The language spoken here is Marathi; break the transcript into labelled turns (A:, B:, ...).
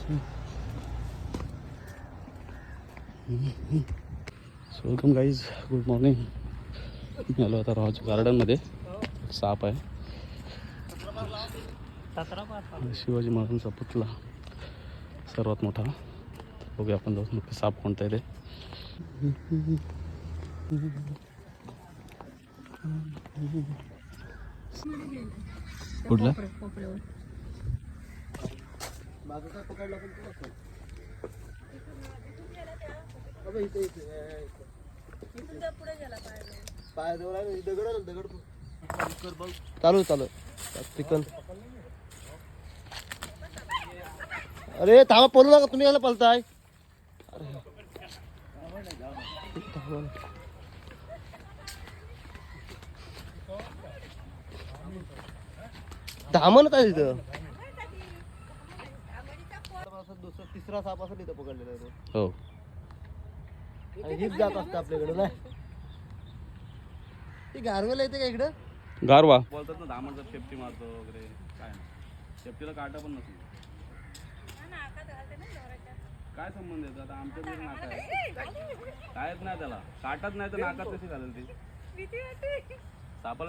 A: So welcome guys, good morning. मी आलो आता राज गार्डनमध्ये. साप आहे, शिवाजी महाराजांचा पुतळा सर्वात मोठा. बघूया आपण जाऊन नक्की साप कोणता आहे ते. कुठला
B: चालू चालू चिकन. अरे थांबा, पळू नका तुम्ही, याला पळताय. धामणच आहे तिथं. तिसरा साप असं तिथं पकडलेला आहे तो.
A: हो,
B: आणि हीच जात असते आपल्याकडे ना. ती गारवेला येते का इकडं?
A: गारवा बोलतात ना, धामणचा शेपटी मारतो वगैरे. काय शेपटीला काटा पण नसतो. काय संबंध येतो आता? आमच्या घरी नाका आहे, कायच नाही त्याला. काटच नाही तर नाकात कशी घालेल ती सापाला?